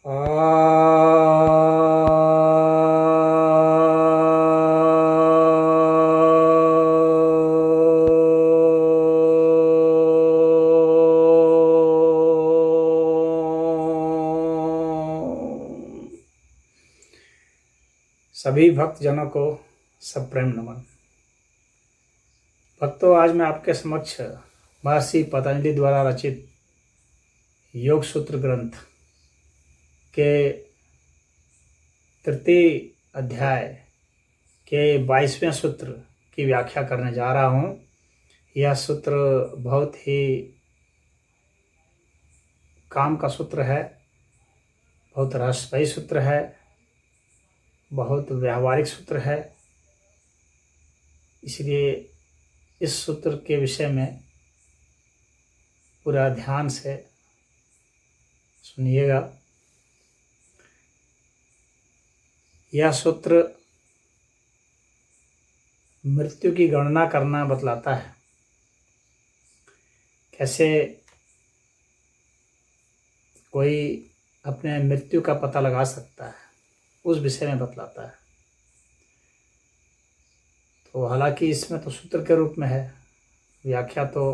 सभी भक्तजनों को सब प्रेम नमन। भक्तों, आज मैं आपके समक्ष महर्षि पतंजलि द्वारा रचित योग सूत्र ग्रंथ के तृतीय अध्याय के 22वें सूत्र की व्याख्या करने जा रहा हूँ। यह सूत्र बहुत ही काम का सूत्र है, बहुत रहस्यमयी सूत्र है, बहुत व्यावहारिक सूत्र है। इसलिए इस सूत्र के विषय में पूरा ध्यान से सुनिएगा। यह सूत्र मृत्यु की गणना करना बतलाता है, कैसे कोई अपने मृत्यु का पता लगा सकता है, उस विषय में बतलाता है। तो हालांकि इसमें तो सूत्र के रूप में है, व्याख्या तो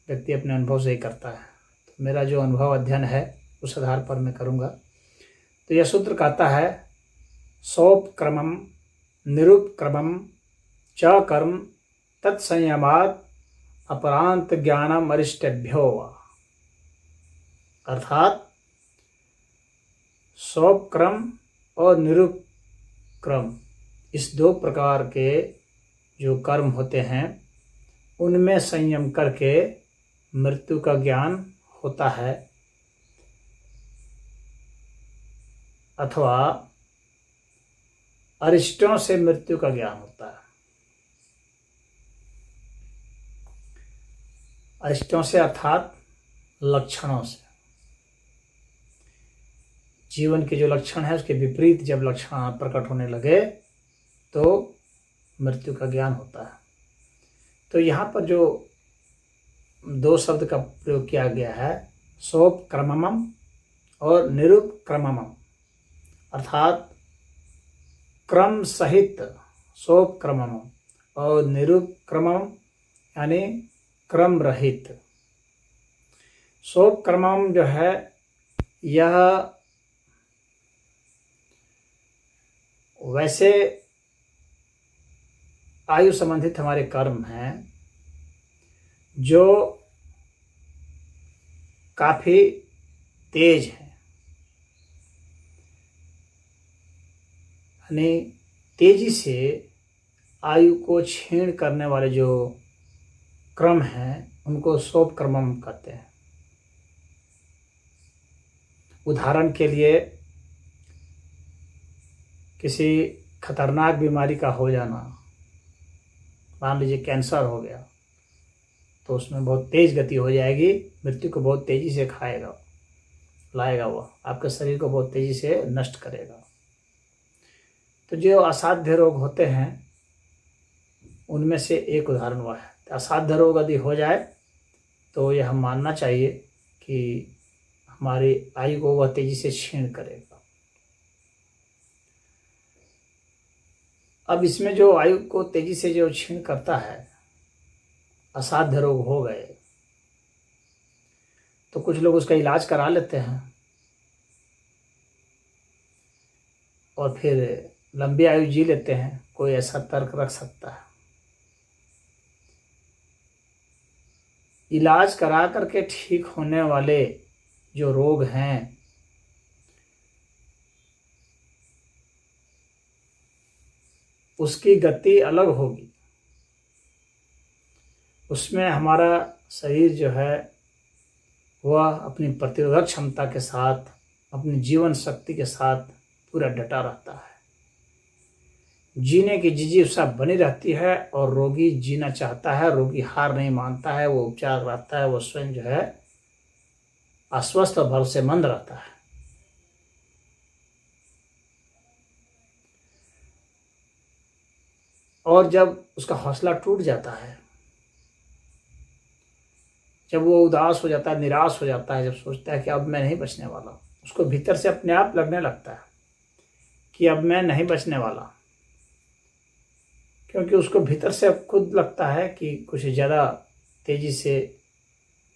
व्यक्ति अपने अनुभव से ही करता है। तो मेरा जो अनुभव अध्ययन है उस आधार पर मैं करूँगा। तो यह सूत्र कहता है, सोपक्रमम निरुपक्रमम च कर्म तत्संयमात् अपरांत ज्ञानम अरिष्टेभ्यो। अर्थात सोपक्रम और निरुपक्रम, इस दो प्रकार के जो कर्म होते हैं उनमें संयम करके मृत्यु का ज्ञान होता है, अथवा अरिष्टों से मृत्यु का ज्ञान होता है। अरिष्टों से अर्थात लक्षणों से, जीवन के जो लक्षण है उसके विपरीत जब लक्षण प्रकट होने लगे तो मृत्यु का ज्ञान होता है। तो यहाँ पर जो दो शब्द का प्रयोग किया गया है, सोपक्रमम और निरुपक्रमम, अर्थात क्रम सहित सोपक्रमम और निरुपक्रमम यानी क्रम रहित। सोपक्रमम जो है यह वैसे आयु संबंधित हमारे कर्म हैं जो काफ़ी तेज हैं, यानी तेजी से आयु को क्षीण करने वाले जो क्रम हैं उनको सोपक्रमम कहते हैं। उदाहरण के लिए, किसी खतरनाक बीमारी का हो जाना, मान लीजिए कैंसर हो गया, तो उसमें बहुत तेज गति हो जाएगी, मृत्यु को बहुत तेजी से खाएगा, लाएगा, वह आपके शरीर को बहुत तेजी से नष्ट करेगा। तो जो असाध्य रोग होते हैं उनमें से एक उदाहरण वह है। तो असाध्य रोग यदि हो जाए तो यह हम मानना चाहिए कि हमारी आयु को वह तेजी से क्षीण करेगा। अब इसमें जो आयु को तेजी से जो क्षीण करता है, असाध्य रोग हो गए, तो कुछ लोग उसका इलाज करा लेते हैं और फिर लंबी आयु जी लेते हैं। कोई ऐसा तर्क रख सकता है। इलाज करा करके ठीक होने वाले जो रोग हैं उसकी गति अलग होगी, उसमें हमारा शरीर जो है वह अपनी प्रतिरोधक क्षमता के साथ, अपनी जीवन शक्ति के साथ पूरा डटा रहता है, जीने की जिज्ञासा बनी रहती है और रोगी जीना चाहता है, रोगी हार नहीं मानता है, वो उपचार कराता है, वो स्वयं जो है आश्वस्त और भरोसेमंद रहता है। और जब उसका हौसला टूट जाता है, जब वो उदास हो जाता है, निराश हो जाता है, जब सोचता है कि अब मैं नहीं बचने वाला, उसको भीतर से अपने आप लगने लगता है कि अब मैं नहीं बचने वाला, क्योंकि उसको भीतर से अब खुद लगता है कि कुछ ज़्यादा तेज़ी से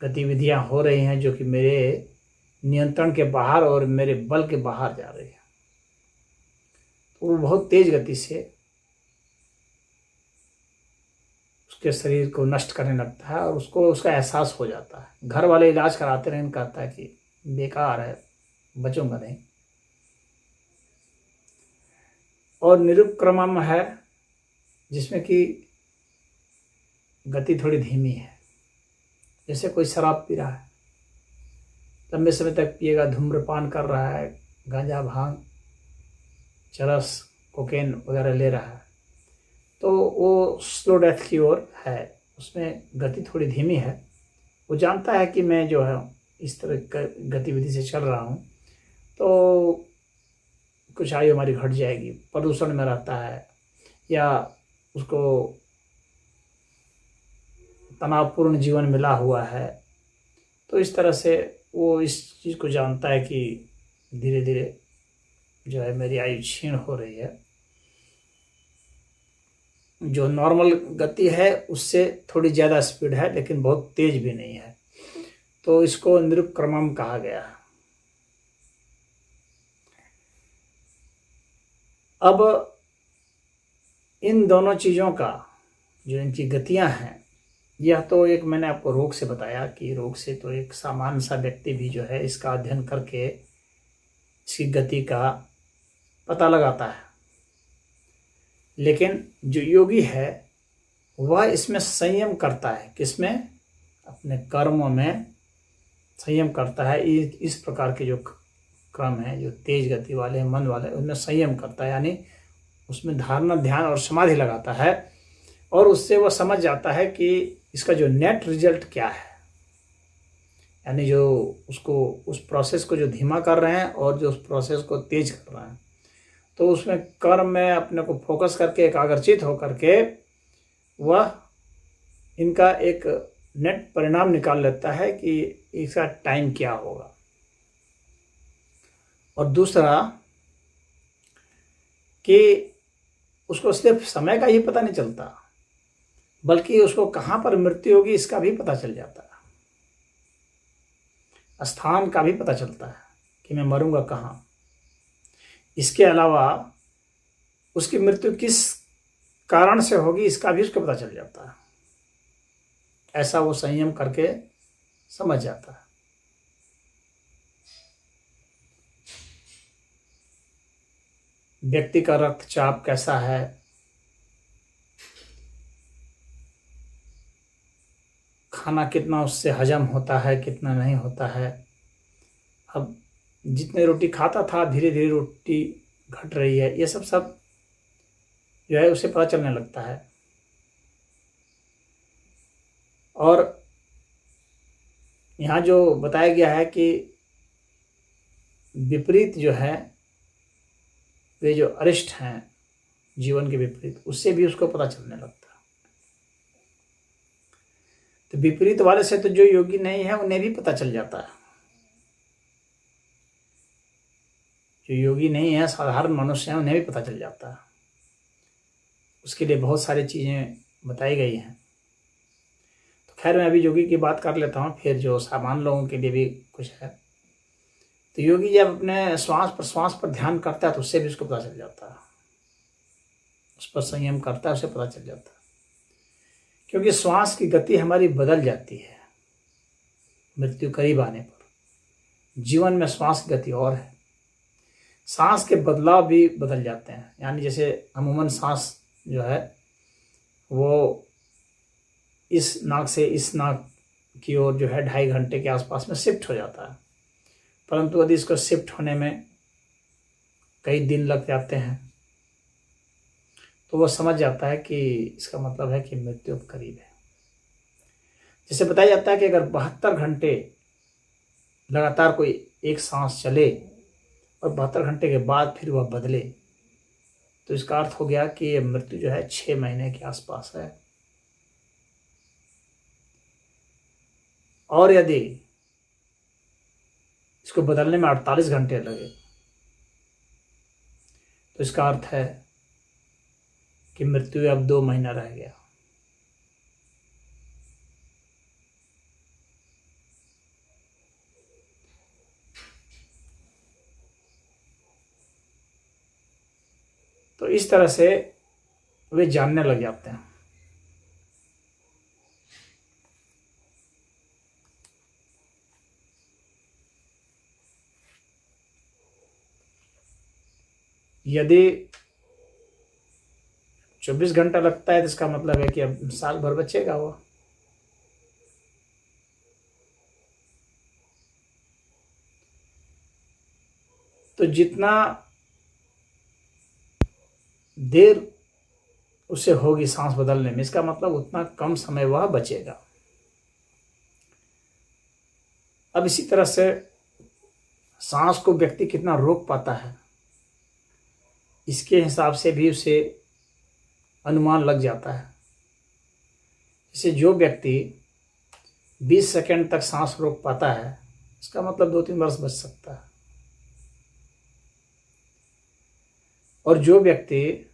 गतिविधियां हो रही हैं जो कि मेरे नियंत्रण के बाहर और मेरे बल के बाहर जा रही है। तो वो बहुत तेज गति से उसके शरीर को नष्ट करने लगता है और उसको उसका एहसास हो जाता है। घर वाले इलाज कराते रहें, कहता है कि बेकार है, बचूंगा नहीं। और निरुपक्रमम है जिसमें कि गति थोड़ी धीमी है, जैसे कोई शराब पी रहा है, लंबे समय तक पिएगा, धूम्रपान कर रहा है, गांजा, भांग, चरस, कोकेन वगैरह ले रहा है, तो वो स्लो डेथ की ओर है। उसमें गति थोड़ी धीमी है। वो जानता है कि मैं जो है इस तरह गतिविधि से चल रहा हूँ तो कुछ आयु हमारी घट जाएगी, प्रदूषण में रहता है या उसको तनावपूर्ण जीवन मिला हुआ है। तो इस तरह से वो इस चीज़ को जानता है कि धीरे धीरे जो है मेरी आयु क्षीण हो रही है। जो नॉर्मल गति है उससे थोड़ी ज़्यादा स्पीड है, लेकिन बहुत तेज भी नहीं है, तो इसको निरुपक्रमम कहा गया है। अब इन दोनों चीज़ों का जो इनकी गतियां हैं, यह तो एक मैंने आपको रोग से बताया कि रोग से तो एक सामान्य सा व्यक्ति भी जो है इसका अध्ययन करके इसकी गति का पता लगाता है। लेकिन जो योगी है वह इसमें संयम करता है। किसमें? अपने कर्मों में संयम करता है। इस प्रकार के जो क्रम है, जो तेज गति वाले, मन वाले, उनमें संयम करता है, यानी उसमें धारणा, ध्यान और समाधि लगाता है और उससे वह समझ जाता है कि इसका जो नेट रिजल्ट क्या है, यानी जो उसको उस प्रोसेस को जो धीमा कर रहे हैं और जो उस प्रोसेस को तेज कर रहे हैं। तो उसमें कर्म में अपने को फोकस करके एकाग्रचित होकर के वह इनका एक नेट परिणाम निकाल लेता है कि इसका टाइम क्या होगा। और दूसरा कि उसको सिर्फ समय का ही पता नहीं चलता, बल्कि उसको कहाँ पर मृत्यु होगी इसका भी पता चल जाता है, स्थान का भी पता चलता है कि मैं मरूंगा कहाँ। इसके अलावा उसकी मृत्यु किस कारण से होगी इसका भी उसको पता चल जाता है। ऐसा वो संयम करके समझ जाता है। व्यक्ति का रक्तचाप कैसा है, खाना कितना उससे हजम होता है, कितना नहीं होता है। अब जितने रोटी खाता था धीरे धीरे रोटी घट रही है, ये सब जो है उसे पता चलने लगता है। और यहाँ जो बताया गया है कि विपरीत जो है, वे जो अरिष्ट हैं जीवन के विपरीत, उससे भी उसको पता चलने लगता है। तो विपरीत वाले से तो जो योगी नहीं है उन्हें भी पता चल जाता है। जो योगी नहीं है, साधारण मनुष्य हैं, उन्हें भी पता चल जाता है। उसके लिए बहुत सारी चीज़ें बताई गई हैं। तो खैर मैं अभी योगी की बात कर लेता हूँ, फिर जो सामान्य लोगों के लिए भी कुछ है। तो योगी जब अपने श्वास प्रश्वास पर ध्यान करता है तो उससे भी उसको पता चल जाता है, उस पर संयम करता है, उसे पता चल जाता है। क्योंकि श्वास की गति हमारी बदल जाती है मृत्यु करीब आने पर। जीवन में श्वास की गति और है, सांस के बदलाव भी बदल जाते हैं। यानी जैसे अमूमन सांस जो है वो इस नाक से इस नाक की ओर जो है 2.5 घंटे के आसपास में शिफ्ट हो जाता है, परंतु यदि इसको शिफ्ट होने में कई दिन लग जाते हैं तो वह समझ जाता है कि इसका मतलब है कि मृत्यु करीब है। जैसे बताया जाता है कि अगर 72 घंटे लगातार कोई एक सांस चले और 72 घंटे के बाद फिर वह बदले, तो इसका अर्थ हो गया कि मृत्यु जो है 6 महीने के आसपास है। और यदि इसको बदलने में 48 घंटे लगे। तो इसका अर्थ है कि मृत्यु अब 2 महीना रह गया। तो इस तरह से वे जानने लग जाते हैं। यदि 24 घंटा लगता है तो इसका मतलब है कि अब साल भर बचेगा वो। तो जितना देर उसे होगी सांस बदलने में, इसका मतलब उतना कम समय वह बचेगा। अब इसी तरह से सांस को व्यक्ति कितना रोक पाता है, इसके हिसाब से भी उसे अनुमान लग जाता है। जैसे जो व्यक्ति 20 सेकंड तक सांस रोक पाता है, इसका मतलब 2-3 वर्ष बच सकता है। और जो व्यक्ति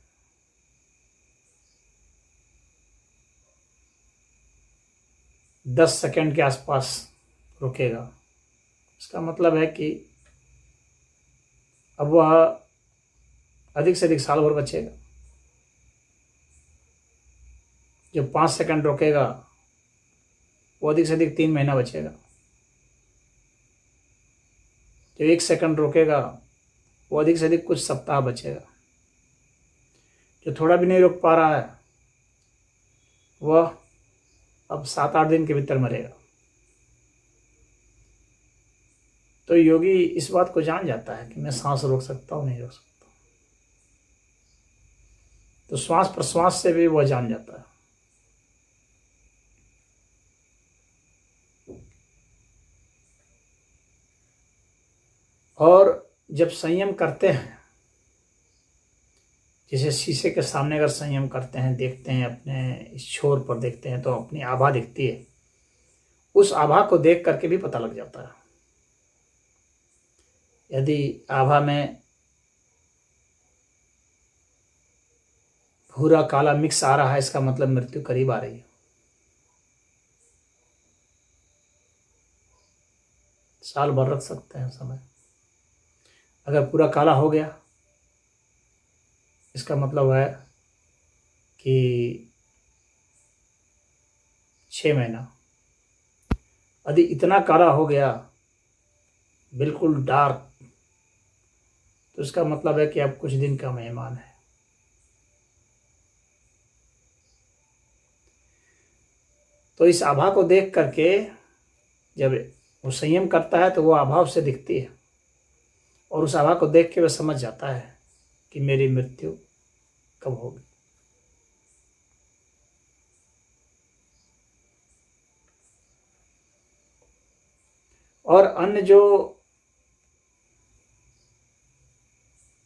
10 सेकंड के आसपास रुकेगा, इसका मतलब है कि अब वह अधिक से अधिक साल भर बचेगा। जो 5 सेकंड रुकेगा वो अधिक से अधिक 3 महीना बचेगा। जो 1 सेकंड रुकेगा वो अधिक से अधिक कुछ सप्ताह बचेगा। जो थोड़ा भी नहीं रुक पा रहा है वह अब 7-8 दिन के भीतर मरेगा। तो योगी इस बात को जान जाता है कि मैं सांस रोक सकता हूँ, नहीं रोक सकता। तो श्वास प्रश्वास से भी वह जान जाता है। और जब संयम करते हैं, जैसे शीशे के सामने अगर संयम करते हैं, देखते हैं, अपने इस छोर पर देखते हैं तो अपनी आभा दिखती है। उस आभा को देख करके भी पता लग जाता है। यदि आभा में भूरा काला मिक्स आ रहा है, इसका मतलब मृत्यु करीब आ रही है। साल भर रख सकते हैं समय। अगर पूरा काला हो गया, इसका मतलब है कि 6 महीना। यदि इतना काला हो गया, बिल्कुल डार्क, तो इसका मतलब है कि अब कुछ दिन का मेहमान है। तो इस आभा को देख करके जब वो संयम करता है तो वो आभा उससे दिखती है, और उस आभा को देख के वह समझ जाता है कि मेरी मृत्यु कब होगी। और अन्य जो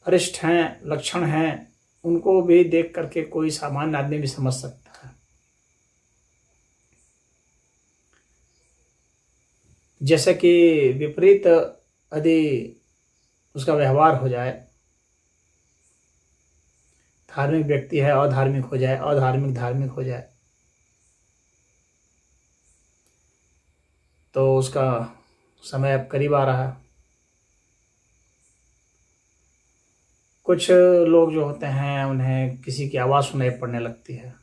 अरिष्ट हैं, लक्षण हैं, उनको भी देख करके कोई सामान्य आदमी भी समझ सकता है। जैसे कि विपरीत यदि उसका व्यवहार हो जाए, धार्मिक व्यक्ति है अधार्मिक हो जाए, अधार्मिक धार्मिक हो जाए, तो उसका समय अब करीब आ रहा है। कुछ लोग जो होते हैं उन्हें किसी की आवाज़ सुनाई पड़ने लगती है,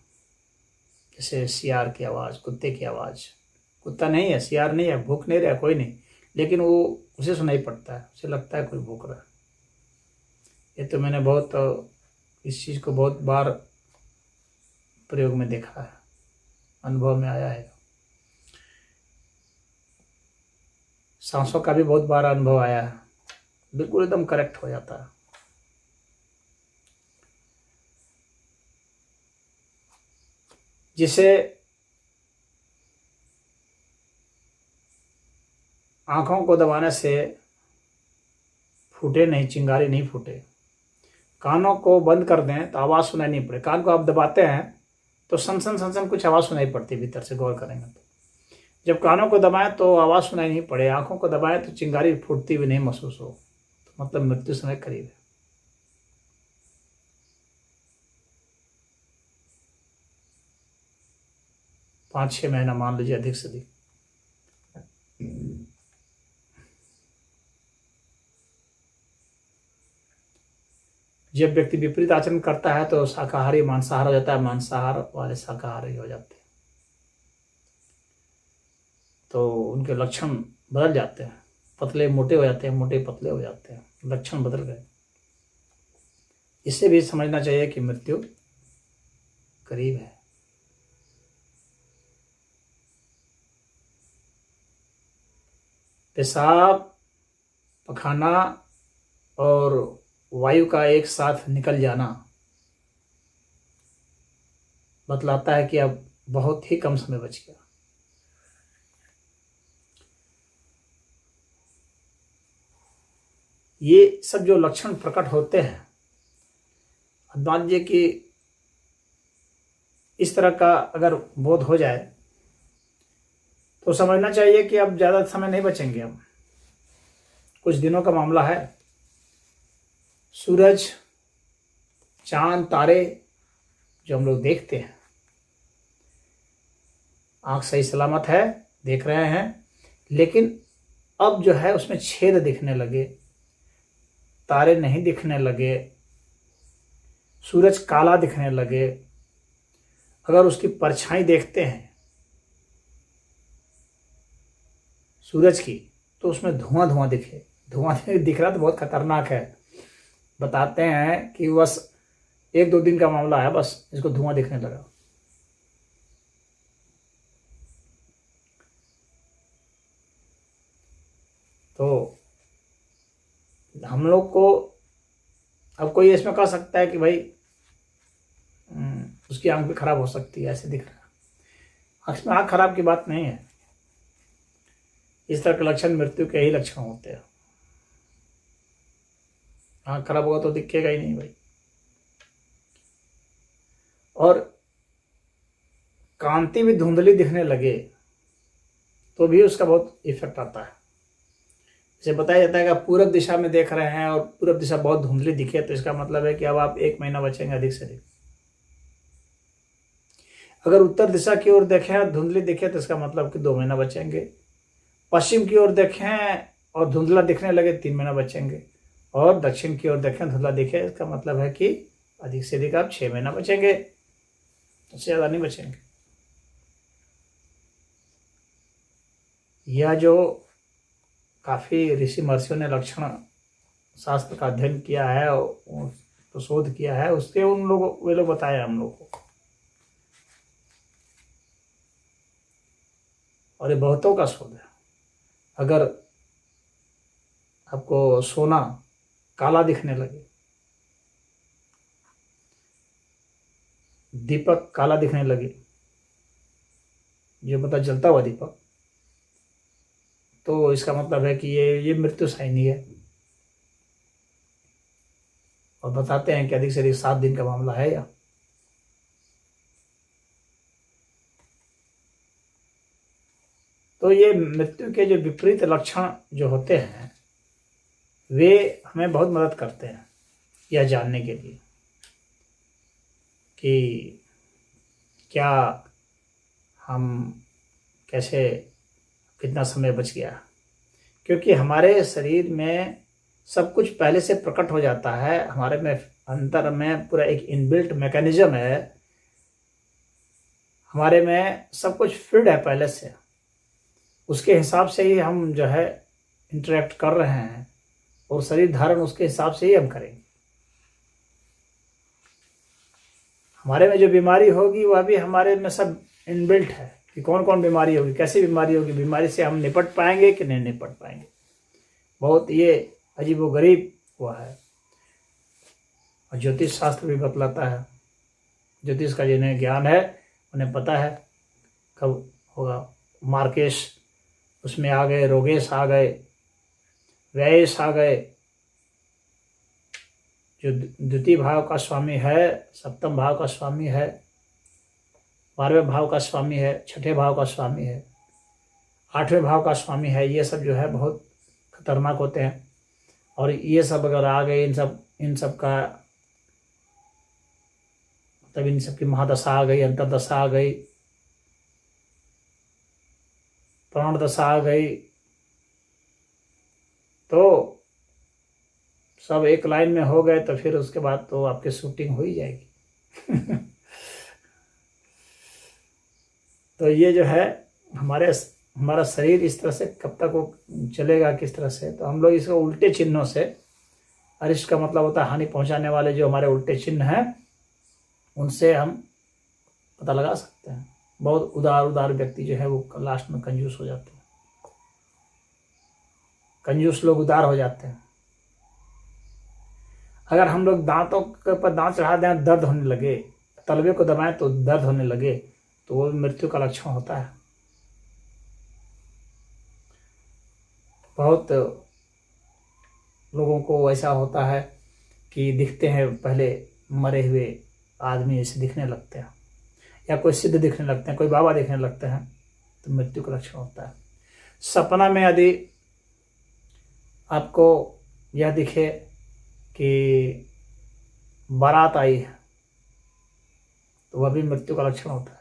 जैसे सियार की आवाज़, कुत्ते की आवाज़। कुत्ता नहीं है, सियार नहीं है, भूख नहीं रहा, कोई नहीं, लेकिन वो उसे सुनाई पड़ता है, उसे लगता है कोई भूख रहा है। ये तो मैंने इस चीज़ को बहुत बार प्रयोग में देखा है, अनुभव में आया है। सांसों का भी बहुत बार अनुभव आया है, बिल्कुल एकदम करेक्ट हो जाता है। जिसे आँखों को दबाने से फूटे नहीं, चिंगारी नहीं फूटे। कानों को बंद कर दें तो आवाज़ सुनाई नहीं पड़े। कान को आप दबाते हैं तो सन सन सन सन कुछ आवाज़ सुनाई पड़ती है भीतर से, गौर करेंगे तो। जब कानों को दबाएं तो आवाज़ सुनाई नहीं पड़े, आंखों को दबाएं तो चिंगारी फूटती भी नहीं महसूस हो, तो मतलब मृत्यु समय करीब है। पाँच 6 महीना मान लीजिए अधिक से अधिक। जब व्यक्ति विपरीत आचरण करता है तो शाकाहारी मांसाहार हो जाता है, मांसाहार वाले शाकाहारी हो जाते हैं, तो उनके लक्षण बदल जाते हैं, पतले मोटे हो जाते हैं, मोटे पतले हो जाते हैं, लक्षण बदल गए। इससे भी समझना चाहिए कि मृत्यु करीब है। पेशाब, पखाना और वायु का एक साथ निकल जाना बतलाता है कि अब बहुत ही कम समय बच गया। ये सब जो लक्षण प्रकट होते हैं, मान लीजिए कि इस तरह का अगर बोध हो जाए तो समझना चाहिए कि अब ज़्यादा समय नहीं बचेंगे, अब कुछ दिनों का मामला है। सूरज, चांद, तारे जो हम लोग देखते हैं, आंख सही सलामत है, देख रहे हैं, लेकिन अब जो है उसमें छेद दिखने लगे, तारे नहीं दिखने लगे, सूरज काला दिखने लगे। अगर उसकी परछाई देखते हैं सूरज की तो उसमें धुआं धुआं दिखे, धुआं दिख रहा तो बहुत खतरनाक है। बताते हैं कि बस 1-2 दिन का मामला है, बस इसको धुआं दिखने लगा। तो हम लोग को अब कोई इसमें कह सकता है कि भाई उसकी आंख भी खराब हो सकती है, ऐसे दिख रहा है। इसमें आंख खराब की बात नहीं है। इस तरह के लक्षण मृत्यु के ही लक्षण होते हैं। आंख खराब होगा तो दिखेगा ही नहीं भाई। और कांति भी धुंधली दिखने लगे तो भी उसका बहुत इफेक्ट आता है। जैसे बताया जाता है कि आप पूरब दिशा में देख रहे हैं और पूरब दिशा बहुत धुंधली दिखे तो इसका मतलब है कि अब आप 1 महीना बचेंगे अधिक से अधिक। अगर उत्तर दिशा की ओर देखें और धुंधली दिखे तो इसका मतलब कि 2 महीना बचेंगे। पश्चिम की ओर देखें और धुंधला दिखने लगे 3 महीना बचेंगे। और दक्षिण की ओर देखें धुंधला दिखे, इसका मतलब है कि अधिक से अधिक आप 6 महीना बचेंगे, उससे ज़्यादा नहीं बचेंगे। यह जो काफ़ी ऋषि महर्षियों ने लक्षण शास्त्र का अध्ययन किया है और तो शोध किया है, उसके वे लोग बताए हम लोग को। और ये बहुतों का शोध है। अगर आपको सोना काला दिखने लगे, दीपक काला दिखने लगे, जो मतलब जलता हुआ दीपक, तो इसका मतलब है कि ये मृत्यु साइनी है। और बताते हैं कि अधिक से अधिक 7 दिन का मामला है या। तो ये मृत्यु के जो विपरीत लक्षण जो होते हैं वे हमें बहुत मदद करते हैं यह जानने के लिए कि क्या हम कैसे, कितना समय बच गया। क्योंकि हमारे शरीर में सब कुछ पहले से प्रकट हो जाता है। हमारे में अंदर में पूरा एक इनबिल्ट मैकेनिज्म है, हमारे में सब कुछ फिट है पहले से। उसके हिसाब से ही हम जो है इंटरेक्ट कर रहे हैं और शरीर धारण उसके हिसाब से ही हम करेंगे। हमारे में जो बीमारी होगी वह भी हमारे में सब इनबिल्ट है कि कौन कौन बीमारी होगी, कैसी बीमारी होगी, बीमारी से हम निपट पाएंगे कि नहीं निपट पाएंगे। बहुत ये अजीबोगरीब हुआ है। और ज्योतिष शास्त्र भी बतलाता है, ज्योतिष का जिन्हें ज्ञान है उन्हें पता है कब होगा। मार्केश उसमें आ गए, रोगेश आ गए, व्ययेश आ गए, जो द्वितीय भाव का स्वामी है, सप्तम भाव का स्वामी है, 12वें भाव का स्वामी है, 6ठे भाव का स्वामी है। 8वें भाव का स्वामी है, ये सब जो है बहुत खतरनाक होते हैं। और ये सब अगर आ गए, इन सब का तब इन सब की महादशा आ गई, अंतरदशा आ गई, प्राण दशा आ गई, तो सब एक लाइन में हो गए, तो फिर उसके बाद तो आपकी शूटिंग हो ही जाएगी। तो ये जो है हमारा शरीर इस तरह से कब तक वो चलेगा, किस तरह से, तो हम लोग इसको उल्टे चिन्हों से, अरिष्ट का मतलब होता है हानि पहुंचाने वाले जो हमारे उल्टे चिन्ह हैं, उनसे हम पता लगा सकते हैं। बहुत उदार व्यक्ति जो है वो लास्ट में कंजूस हो जाते हैं। कंजूस लोग उदार हो जाते हैं। अगर हम लोग दांतों के ऊपर दांत चढ़ा दें, दर्द होने लगे, तलवे को दबाएं तो दर्द होने लगे, तो वो मृत्यु का लक्षण होता है। बहुत लोगों को ऐसा होता है कि दिखते हैं, पहले मरे हुए आदमी ऐसे दिखने लगते हैं, या कोई सिद्ध दिखने लगते हैं, कोई बाबा दिखने लगते हैं, तो मृत्यु का लक्षण होता है। सपना में यदि आपको यह दिखे कि बारात आई है, तो वह भी मृत्यु का लक्षण होता है।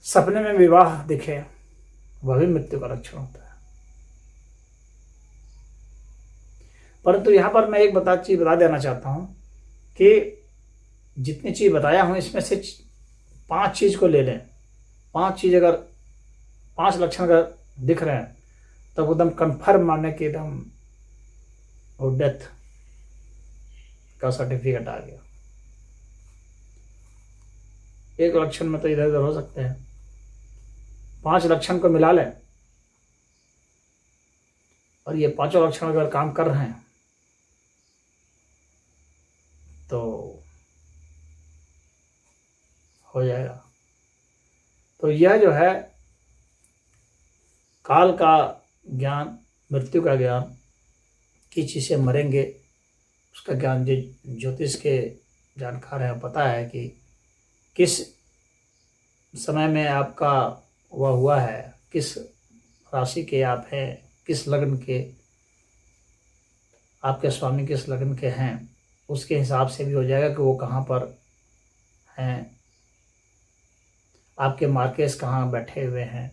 सपने में विवाह दिखे, वह भी मृत्यु का लक्षण होता है। परंतु यहां पर मैं एक चीज बता देना चाहता हूं कि जितनी चीज बताया हूं, इसमें से 5 चीज को ले लें। 5 चीज अगर 5 लक्षण अगर दिख रहे हैं, तब एकदम कन्फर्म मानने के एकदम वो डेथ का सर्टिफिकेट आ गया। एक लक्षण में तो इधर उधर हो सकते हैं, 5 लक्षण को मिला लें, और ये 5 लक्षण अगर काम कर रहे हैं, तो हो जाएगा। तो यह जो है काल का ज्ञान, मृत्यु का ज्ञान, किस चीज़ से मरेंगे उसका ज्ञान, जो ज्योतिष के जानकार हैं, पता है कि किस समय में आपका वह हुआ है, किस राशि के आप हैं, किस लग्न के, आपके स्वामी किस लग्न के हैं, उसके हिसाब से भी हो जाएगा कि वो कहाँ पर हैं, आपके मार्केस कहाँ बैठे हुए हैं,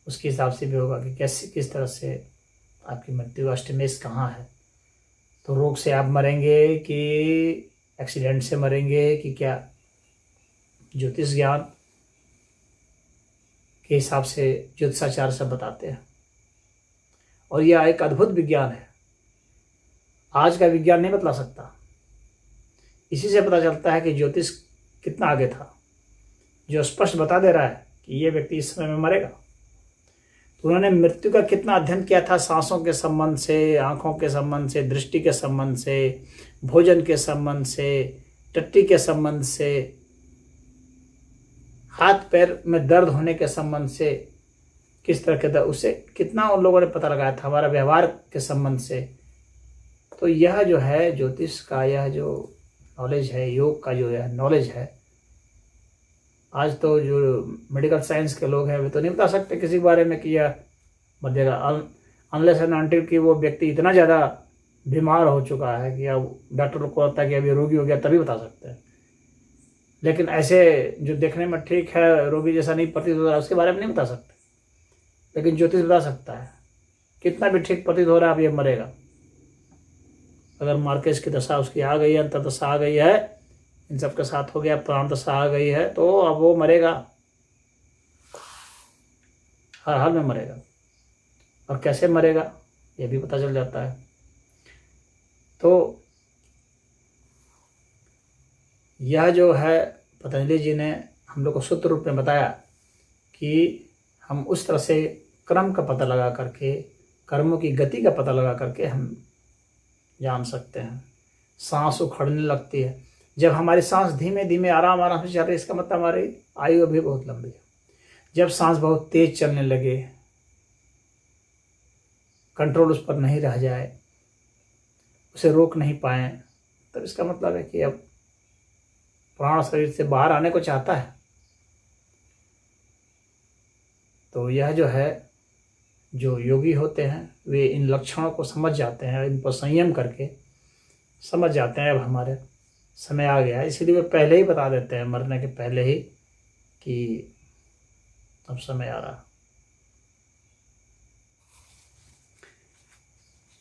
उसके हिसाब से भी होगा कि कैसे किस तरह से आपकी मृत्यु, अष्टमेश कहाँ है। तो रोग से आप मरेंगे कि एक्सीडेंट से मरेंगे कि क्या, ज्योतिष ज्ञान के हिसाब से ज्योतिषाचार्य सब बताते हैं। और यह एक अद्भुत विज्ञान है, आज का विज्ञान नहीं बतला सकता। इसी से पता चलता है कि ज्योतिष कितना आगे था, जो स्पष्ट बता दे रहा है कि ये व्यक्ति इस समय में मरेगा। तो उन्होंने मृत्यु का कितना अध्ययन किया था, सांसों के संबंध से, आंखों के संबंध से, दृष्टि के संबंध से, भोजन के संबंध से, टट्टी के संबंध से, हाथ पैर में दर्द होने के संबंध से, किस तरह के दर्द, उससे कितना उन लोगों ने पता लगाया था, हमारा व्यवहार के संबंध से। तो यह जो है ज्योतिष का, यह जो नॉलेज है, योग का जो यह नॉलेज है, आज तो जो मेडिकल साइंस के लोग हैं वे तो नहीं बता सकते किसी के बारे में कि यह मर जाएगा, अनलेस एंड अनटिल कि वो व्यक्ति इतना ज़्यादा बीमार हो चुका है कि अब डॉक्टर को लगता है कि अभी रोगी हो गया, तभी बता सकते हैं। लेकिन ऐसे जो देखने में ठीक है, रोगी जैसा नहीं प्रतीत हो रहा है, उसके बारे में नहीं बता सकते। लेकिन ज्योतिष बता सकता है, कितना भी ठीक प्रतीत हो रहा है अब ये मरेगा। अगर मार्केस की दशा उसकी आ गई है, अंतर्दशा आ गई है, इन सब के साथ हो गया, प्राण दशा आ गई है, तो अब वो मरेगा, हर हाल में मरेगा। और कैसे मरेगा ये भी पता चल जाता है। तो यह जो है पतंजलि जी ने हम लोग को सूत्र रूप में बताया कि हम उस तरह से क्रम का पता लगा करके, कर्मों की गति का पता लगा करके हम जान सकते हैं। सांस उखड़ने लगती है, जब हमारी सांस धीमे धीमे आराम आराम से चल रही है, इसका मतलब हमारी आयु अभी बहुत लंबी है। जब सांस बहुत तेज चलने लगे, कंट्रोल उस पर नहीं रह जाए, उसे रोक नहीं पाए, तब इसका मतलब है कि अब प्राण शरीर से बाहर आने को चाहता है, तो यह जो है, जो योगी होते हैं वे इन लक्षणों को समझ जाते हैं, इन पर संयम करके समझ जाते हैं अब हमारे समय आ गया है, इसलिए वे पहले ही बता देते हैं मरने के पहले ही कि अब समय आ रहा।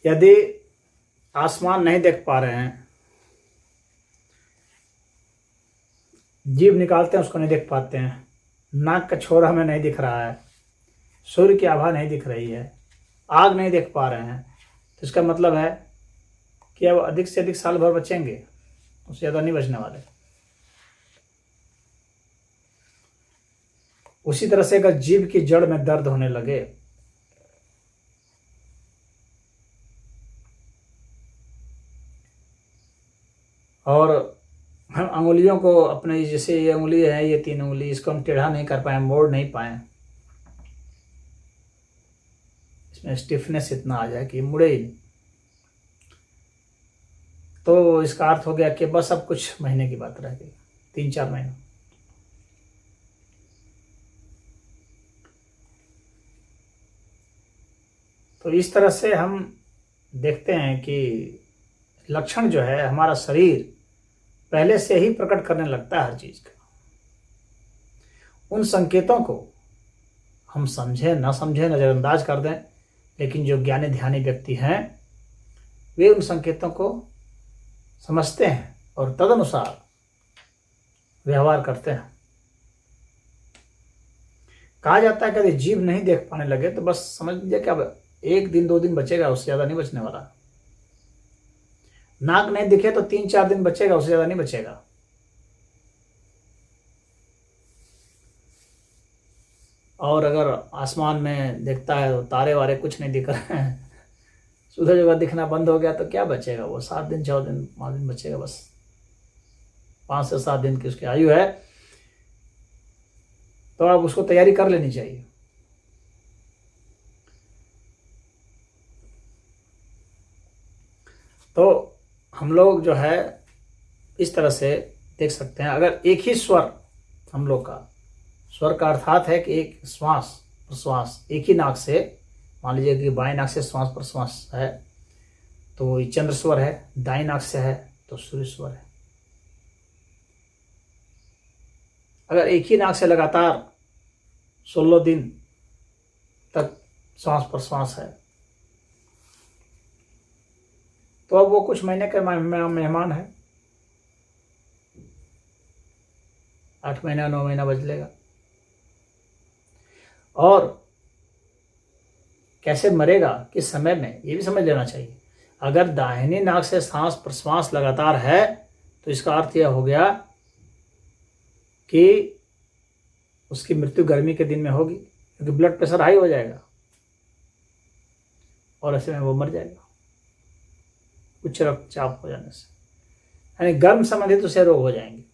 यदि आसमान नहीं देख पा रहे हैं, जीभ निकालते हैं उसको नहीं देख पाते हैं, नाक का छोर हमें नहीं दिख रहा है, सूर्य की आभा नहीं दिख रही है, आग नहीं देख पा रहे हैं, तो इसका मतलब है कि अब अधिक से अधिक साल भर बचेंगे, उससे ज़्यादा नहीं बचने वाले। उसी तरह से अगर जीभ की जड़ में दर्द होने लगे और हम अंगुलियों को अपने, जैसे ये उंगली है, ये 3 उंगली, इसको हम टेढ़ा नहीं कर पाए, मोड़ नहीं पाए, इसमें स्टिफनेस इतना आ जाए कि मुड़े ही नहीं, तो इसका अर्थ हो गया कि बस अब कुछ महीने की बात रह गई, 3-4 महीने। तो इस तरह से हम देखते हैं कि लक्षण जो है, हमारा शरीर पहले से ही प्रकट करने लगता है हर चीज का। उन संकेतों को हम समझें न समझें, नजरअंदाज कर दें, लेकिन जो ज्ञानी ध्यानी व्यक्ति हैं वे उन संकेतों को समझते हैं और तदनुसार व्यवहार करते हैं। कहा जाता है कि यदि जीभ नहीं देख पाने लगे तो बस समझ लीजिए कि अब 1 दिन 2 दिन बचेगा, उससे ज्यादा नहीं बचने वाला। नाक नहीं दिखे तो 3-4 दिन बचेगा, उससे ज्यादा नहीं बचेगा। और अगर आसमान में देखता है तो तारे वारे कुछ नहीं दिख रहे हैं, सूरज अगर दिखना बंद हो गया तो क्या बचेगा? वो 7 दिन 6 दिन 5 दिन बचेगा, बस 5 से 7 दिन की उसकी आयु है। तो अब उसको तैयारी कर लेनी चाहिए। तो हम लोग जो है इस तरह से देख सकते हैं, अगर एक ही स्वर हम लोग का, स्वर का अर्थात है कि एक श्वास प्रश्वास एक ही नाक से, मान लीजिए कि बाएं नाक से श्वास प्रश्वास है तो ये चंद्र स्वर है, दाएं नाक से है तो सूर्य स्वर है। अगर एक ही नाक से लगातार 16 दिन तक श्वास प्रश्वास है तो अब वो कुछ महीने का मेहमान है, 8 महीना 9 महीना बच लेगा। और कैसे मरेगा, किस समय में, ये भी समझ लेना चाहिए। अगर दाहिनी नाक से सांस प्रश्वास लगातार है तो इसका अर्थ यह हो गया कि उसकी मृत्यु गर्मी के दिन में होगी, क्योंकि ब्लड प्रेशर हाई हो जाएगा और ऐसे में वो मर जाएगा उच्च रक्तचाप हो जाने से, यानी गर्म संबंधित उसे रोग हो जाएंगे।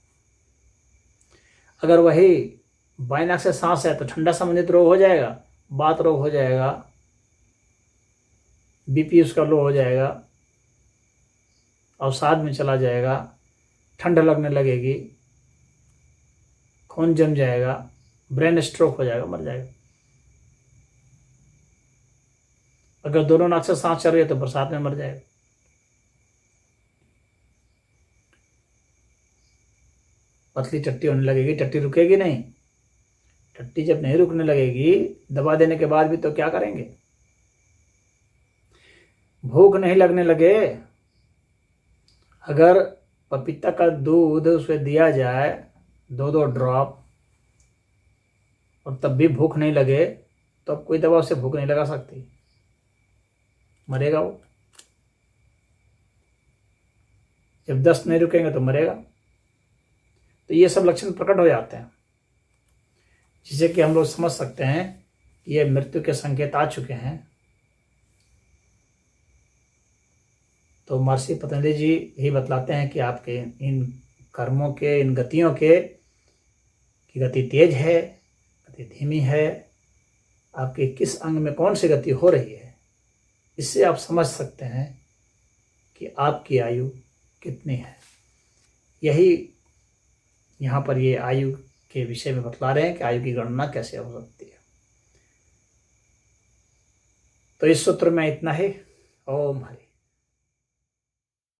अगर वही बाएं नाक से सांस है तो ठंडा संबंधित रोग हो जाएगा, बात रोग हो जाएगा, बीपी उसका लो हो जाएगा, अवसाद में चला जाएगा, ठंड लगने लगेगी, खून जम जाएगा, ब्रेन स्ट्रोक हो जाएगा, मर जाएगा। अगर दोनों नाक से सांस चल रही है तो बरसात में मर जाएगा। पतली टट्टी होने लगेगी, टट्टी रुकेगी नहीं। टट्टी जब नहीं रुकने लगेगी, दवा देने के बाद भी तो क्या करेंगे? भूख नहीं लगने लगे, अगर पपीता का दूध उसे दिया जाए 2-2 ड्रॉप और तब भी भूख नहीं लगे तो अब कोई दवा उसे भूख नहीं लगा सकती, मरेगा वो। जब दस्त नहीं रुकेंगे तो मरेगा। तो ये सब लक्षण प्रकट हो जाते हैं जिससे कि हम लोग समझ सकते हैं कि ये मृत्यु के संकेत आ चुके हैं। तो महर्षि पतंजलि जी यही बतलाते हैं कि आपके इन कर्मों के, इन गतियों के की गति तेज है, गति धीमी है, आपके किस अंग में कौन सी गति हो रही है, इससे आप समझ सकते हैं कि आपकी आयु कितनी है। यही यहाँ पर ये आयु के विषय में बतला रहे हैं कि आयु की गणना कैसे हो सकती है। तो इस सूत्र में इतना ही। ओम हरि।